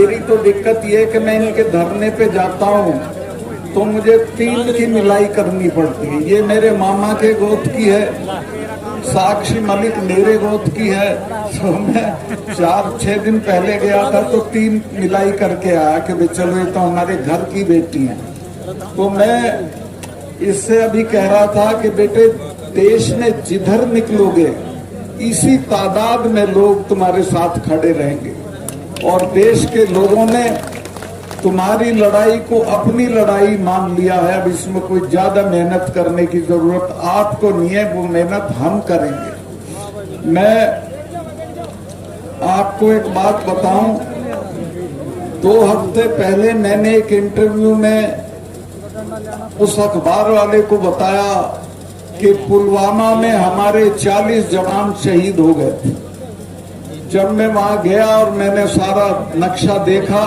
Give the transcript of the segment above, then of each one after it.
मेरी तो दिक्कत ये है कि मैं इनके धरने पे जाता हूँ तो मुझे 3 की मिलाई करनी पड़ती है। ये मेरे मामा के गोत्र की है, साक्षी मलिक मेरे गोत्र की है। तो मैं 4-6 दिन पहले गया था तो 3 मिलाई करके आया कि भाई चलो ये तो हमारे घर की बेटी है। तो मैं इससे अभी कह रहा था कि बेटे देश में जिधर निकलोगे इसी तादाद में लोग तुम्हारे साथ खड़े रहेंगे और देश के लोगों ने तुम्हारी लड़ाई को अपनी लड़ाई मान लिया है। अब इसमें कोई ज्यादा मेहनत करने की जरूरत आपको नहीं है, वो मेहनत हम करेंगे। मैं आपको एक बात बताऊं, 2 हफ्ते पहले मैंने एक इंटरव्यू में उस अखबार वाले को बताया कि पुलवामा में हमारे 40 जवान शहीद हो गए थे। जब मैं वहां गया और मैंने सारा नक्शा देखा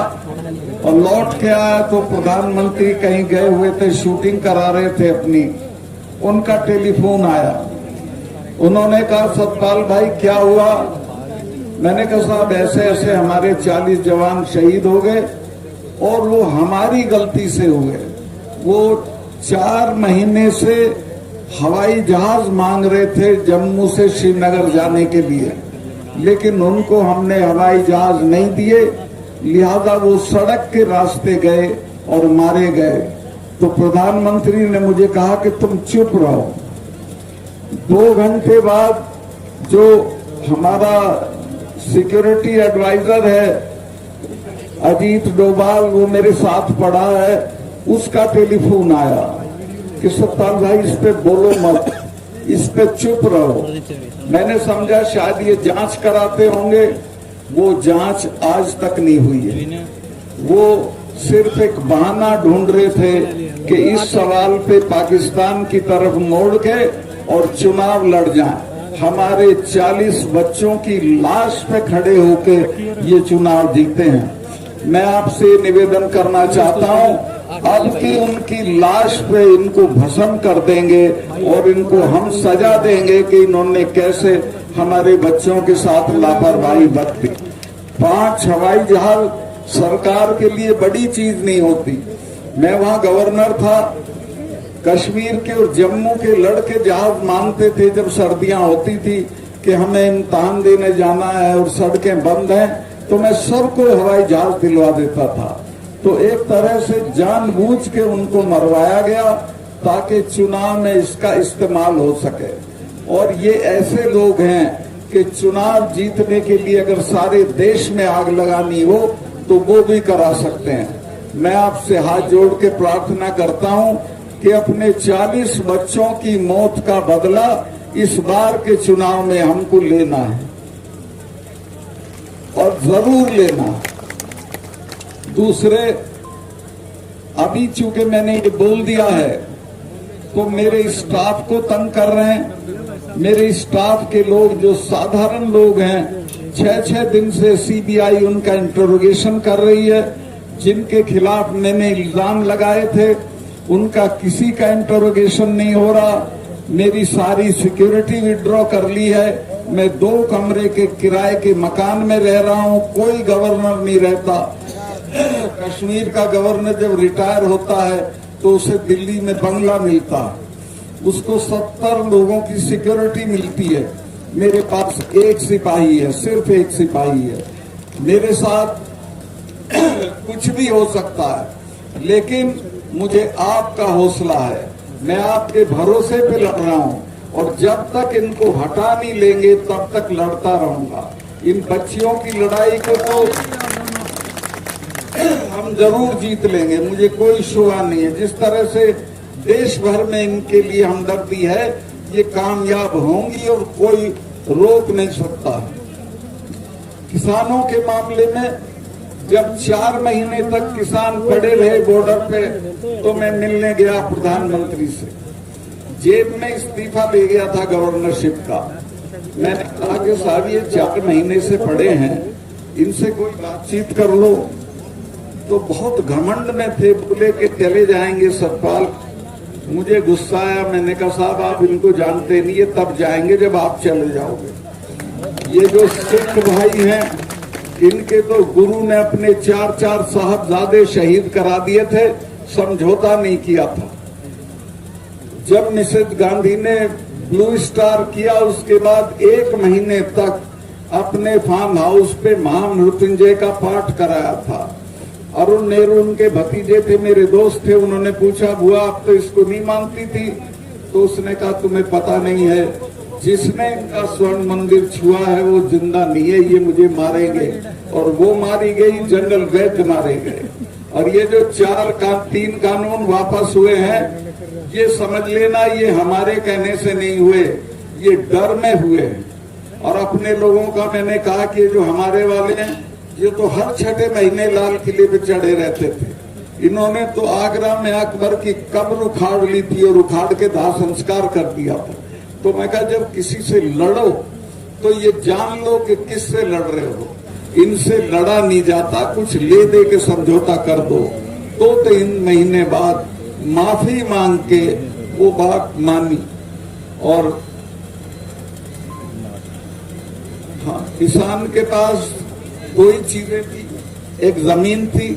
और लौट के आया तो प्रधानमंत्री कहीं गए हुए थे, शूटिंग करा रहे थे अपनी, उनका टेलीफोन आया। उन्होंने कहा सतपाल भाई क्या हुआ? मैंने कहा साहब ऐसे ऐसे हमारे 40 जवान शहीद हो गए और वो हमारी गलती से हुए। वो 4 महीने से हवाई जहाज मांग रहे थे जम्मू से श्रीनगर जाने के लिए, लेकिन उनको हमने हवाई जहाज नहीं दिए, लिहाजा वो सड़क के रास्ते गए और मारे गए। तो प्रधानमंत्री ने मुझे कहा कि तुम चुप रहो। 2 घंटे बाद जो हमारा सिक्योरिटी एडवाइजर है अजीत डोभाल, वो मेरे साथ पड़ा है, उसका टेलीफोन आया कि सतपाल भाई इस पे बोलो मत, इस पे चुप रहो। मैंने समझा शायद ये जांच कराते होंगे, वो जांच आज तक नहीं हुई है। वो सिर्फ एक बहाना ढूंढ रहे थे कि इस सवाल पे पाकिस्तान की तरफ मोड़ के और चुनाव लड़ जाएं। हमारे 40 बच्चों की लाश पे खड़े होके ये चुनाव जीते हैं। मैं आपसे निवेदन करना चाहता हूं, अब की उनकी लाश पे इनको भस्म कर देंगे और इनको हम सजा देंगे कि इन्होंने कैसे हमारे बच्चों के साथ लापरवाही बरती। 5 हवाई जहाज सरकार के लिए बड़ी चीज नहीं होती। मैं वहां गवर्नर था, कश्मीर के और जम्मू के लड़के जहाज मांगते थे जब सर्दियां होती थी कि हमें इम्तिहान देने जाना है और सड़कें बंद हैं, तो मैं सबको हवाई जहाज दिलवा देता था। तो एक तरह से जानबूझ के उनको मरवाया गया ताकि चुनाव में इसका इस्तेमाल हो सके। और ये ऐसे लोग हैं कि चुनाव जीतने के लिए अगर सारे देश में आग लगानी हो तो वो भी करा सकते हैं। मैं आपसे हाथ जोड़ के प्रार्थना करता हूं कि अपने 40 बच्चों की मौत का बदला इस बार के चुनाव में हमको लेना है और जरूर लेना। दूसरे, अभी चूंकि मैंने ये बोल दिया है तो मेरे स्टाफ को तंग कर रहे हैं। मेरे स्टाफ के लोग जो साधारण लोग हैं 6-6 दिन से सीबीआई उनका इंटरोगेशन कर रही है। जिनके खिलाफ मैंने इल्जाम लगाए थे उनका किसी का इंटरोगेशन नहीं हो रहा। मेरी सारी सिक्योरिटी विड्रॉ कर ली है। मैं 2 कमरे के किराए के मकान में रह रहा हूं, कोई गवर्नर नहीं रहता। कश्मीर का गवर्नर जब रिटायर होता है तो उसे दिल्ली में बंगला मिलता है, उसको 70 लोगों की सिक्योरिटी मिलती है। मेरे पास 1 सिपाही है, सिर्फ 1 सिपाही है। मेरे साथ कुछ भी हो सकता है, लेकिन मुझे आपका हौसला है। मैं आपके भरोसे पे लड़ रहा हूं और जब तक इनको हटा नहीं लेंगे तब तक लड़ता रहूंगा। इन बच्चियों की लड़ाई को तो हम जरूर जीत लेंगे, मुझे कोई शुबा नहीं है। जिस तरह से देश भर में इनके लिए हमदर्दी है, ये कामयाब होंगी और कोई रोक नहीं सकता। किसानों के मामले में जब 4 महीने तक किसान खड़े रहे बॉर्डर पे तो मैं मिलने गया प्रधानमंत्री से। जेब में इस्तीफा ले गया था गवर्नरशिप का। मैंने कहा कि साहब ये 4 महीने से पड़े हैं, इनसे कोई बातचीत कर लो। तो बहुत घमंड में थे, बोले कि चले जाएंगे सतपाल। मुझे गुस्सा आया। मैंने कहा साहब आप इनको जानते नहीं है, तब जाएंगे जब आप चले जाओगे। ये जो सिख भाई हैं इनके तो गुरु ने अपने 4 साहबजादे शहीद करा दिए थे, समझौता नहीं किया था। जब मिसेज गांधी ने ब्लू स्टार किया, उसके बाद 1 महीने तक अपने फार्म हाउस पे महामृत्युंजय का पाठ कराया था। अरुण नेहरू उनके भतीजे थे, मेरे दोस्त थे। उन्होंने पूछा, बुआ आप तो इसको नहीं मानती थी? तो उसने कहा, तुम्हें पता नहीं है, जिसने इनका स्वर्ण मंदिर छुआ है वो जिंदा नहीं है, ये मुझे मारेंगे। और वो मारी गई, जनरल वैद्य मारे गए। और ये जो 3 कानून वापस हुए हैं, ये समझ लेना ये हमारे कहने से नहीं हुए, ये डर में हुए हैं। और अपने लोगों का मैंने कहा कि जो हमारे वाले हैं, ये तो हर 6ठे महीने लाल किले पे चढ़े रहते थे। इन्होंने तो आगरा में अकबर की कब्र उखाड़ ली थी और उखाड़ के दाह संस्कार कर दिया था। तो मैं कहा, जब किसी से लड़ो तो ये जान लो कि किससे लड़ रहे हो। इनसे लड़ा नहीं जाता, कुछ ले दे के समझौता कर दो। तो 3 महीने बाद माफी मांग के वो बात मानी। और हाँ, किसान के पास 2 ही चीजें थी, एक जमीन थी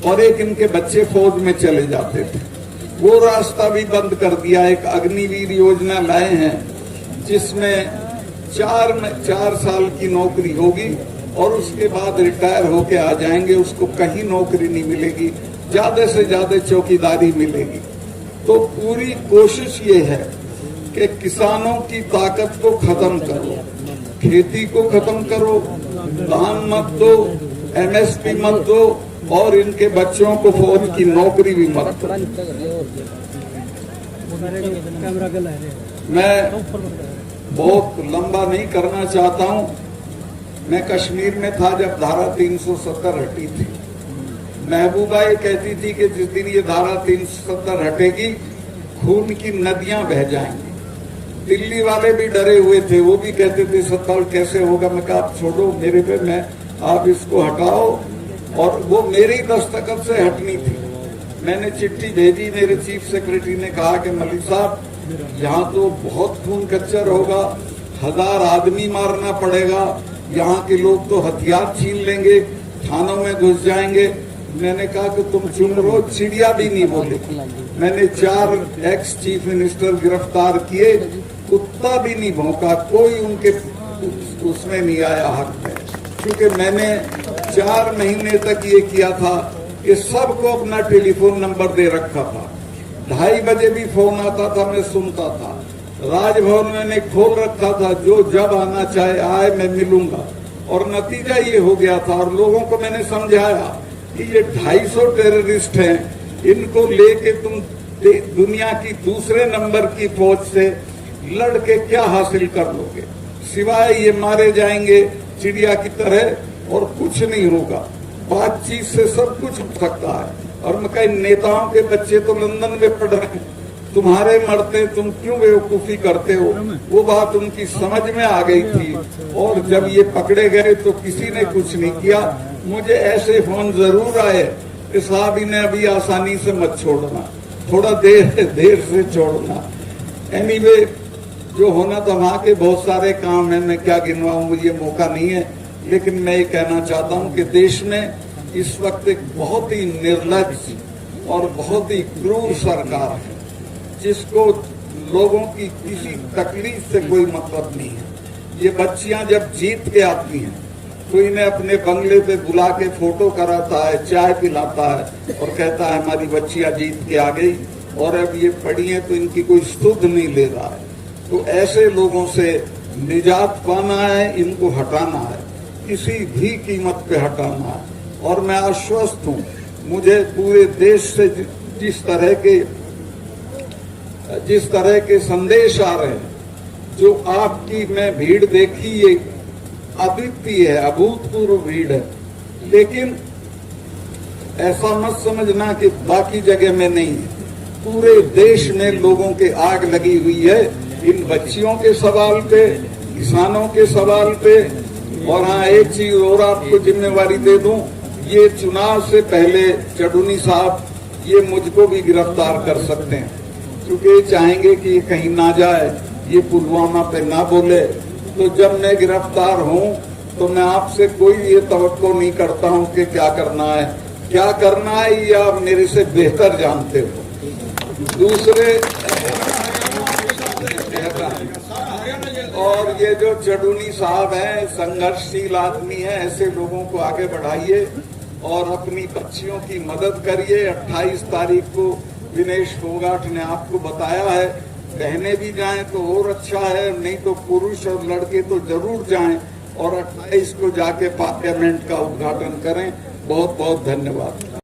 और एक इनके बच्चे फौज में चले जाते थे। वो रास्ता भी बंद कर दिया। एक अग्निवीर योजना लाए हैं, जिसमें 4 साल की नौकरी होगी और उसके बाद रिटायर होके आ जाएंगे, उसको कहीं नौकरी नहीं मिलेगी, ज्यादा से ज्यादा चौकीदारी मिलेगी। तो पूरी कोशिश ये है कि किसानों की ताकत को खत्म करो, खेती को खत्म करो, धान मत दो, MSP मत दो और इनके बच्चों को फौज की नौकरी भी मत दो। मैं बहुत लंबा नहीं करना चाहता हूं। मैं कश्मीर में था जब धारा 370 हटी थी। महबूबा ये कहती थी कि जिस दिन ये धारा 370 हटेगी, खून की नदियां बह जाएंगी। दिल्ली वाले भी डरे हुए थे, वो भी कहते थे 70 कैसे होगा। मैं कहा, आप छोड़ो मेरे पे, मैं आप इसको हटाओ। और वो मेरी दस्तखत से हटनी थी। मैंने चिट्ठी भेजी, मेरे चीफ सेक्रेटरी ने कहा कि मलिक साहब, यहाँ तो बहुत खून कच्चर होगा, 1000 आदमी मारना पड़ेगा, यहाँ के लोग तो हथियार छीन लेंगे, थानों में घुस जाएंगे। मैंने कहा कि तुम चुप रहो, चिड़िया भी नहीं बोले। मैंने 4 एक्स चीफ मिनिस्टर गिरफ्तार किए, कुत्ता भी नहीं भौंका, कोई उनके उसमें नहीं आया हक में। क्योंकि मैंने 4 महीने तक ये किया था कि सबको अपना टेलीफोन नंबर दे रखा था। 2:30 बजे भी फोन आता था, मैं सुनता था। राजभवन मैंने खोल रखा था, जो जब आना चाहे आए, मैं मिलूंगा। और नतीजा ये हो गया था। और लोगों को मैंने समझाया कि ये 250 टेररिस्ट हैं, इनको लेके तुम दुनिया की दूसरे नंबर की फौज से लड़ के क्या हासिल कर लोगे, सिवाय ये मारे जाएंगे चिड़िया की तरह, और कुछ नहीं होगा। बातचीत से सब कुछ हो सकता है। और मैं कई नेताओं के बच्चे तो लंदन में पढ़ रहे हैं, तुम्हारे मरते तुम क्यों बेवकूफी करते हो। वो बात उनकी समझ में आ गई थी। और जब ये पकड़े गए तो किसी ने कुछ नहीं किया। मुझे ऐसे फोन जरूर आए कि साहब इन्हें अभी आसानी से मत छोड़ना, थोड़ा देर से छोड़ना। एनीवे, जो होना था वहां के बहुत सारे काम है, मैं क्या गिनवाऊं, मुझे मौका नहीं है। लेकिन मैं ये कहना चाहता हूं कि देश में इस वक्त एक बहुत ही निर्लज और बहुत ही क्रूर सरकार है, जिसको लोगों की किसी तकलीफ से कोई मतलब नहीं है। ये बच्चियां जब जीत के आती हैं तो इन्हें अपने बंगले पे बुला के फोटो कराता है, चाय पिलाता है और कहता है हमारी बच्चियां जीत के आ गई। और अब ये पढ़ी है तो इनकी कोई सुध नहीं ले रहा है। तो ऐसे लोगों से निजात पाना है, इनको हटाना है, किसी भी कीमत पे हटाना है। और मैं आश्वस्त हूँ, मुझे पूरे देश से जिस तरह के संदेश आ रहे हैं, जो आपकी मैं भीड़ देखी, ये अद्वितीय है, अभूतपूर्व भीड़ है। लेकिन ऐसा मत समझना कि बाकी जगह में नहीं है। पूरे देश में लोगों के आग लगी हुई है इन बच्चियों के सवाल पे, किसानों के सवाल पे। और हाँ, एक चीज और आपको जिम्मेवारी दे दूं, ये चुनाव से पहले चडुनी साहब ये मुझको भी गिरफ्तार कर सकते हैं, क्योंकि चाहेंगे कि ये कहीं ना जाए, ये पुलवामा पे ना बोले। तो जब मैं गिरफ्तार हूं तो मैं आपसे कोई ये तवक्को नहीं करता हूं कि क्या करना है ये आप मेरे से बेहतर जानते हो। दूसरे और ये जो चडूनी साहब हैं, संघर्षशील आदमी है, ऐसे लोगों को आगे बढ़ाइए और अपनी बच्चियों की मदद करिए। 28 तारीख को विनेश फोगाट ने आपको बताया है, बहनें भी जाएं तो और अच्छा है, नहीं तो पुरुष और लड़के तो जरूर जाएं और 28 को जाके पार्लियामेंट का उद्घाटन करें। बहुत बहुत धन्यवाद।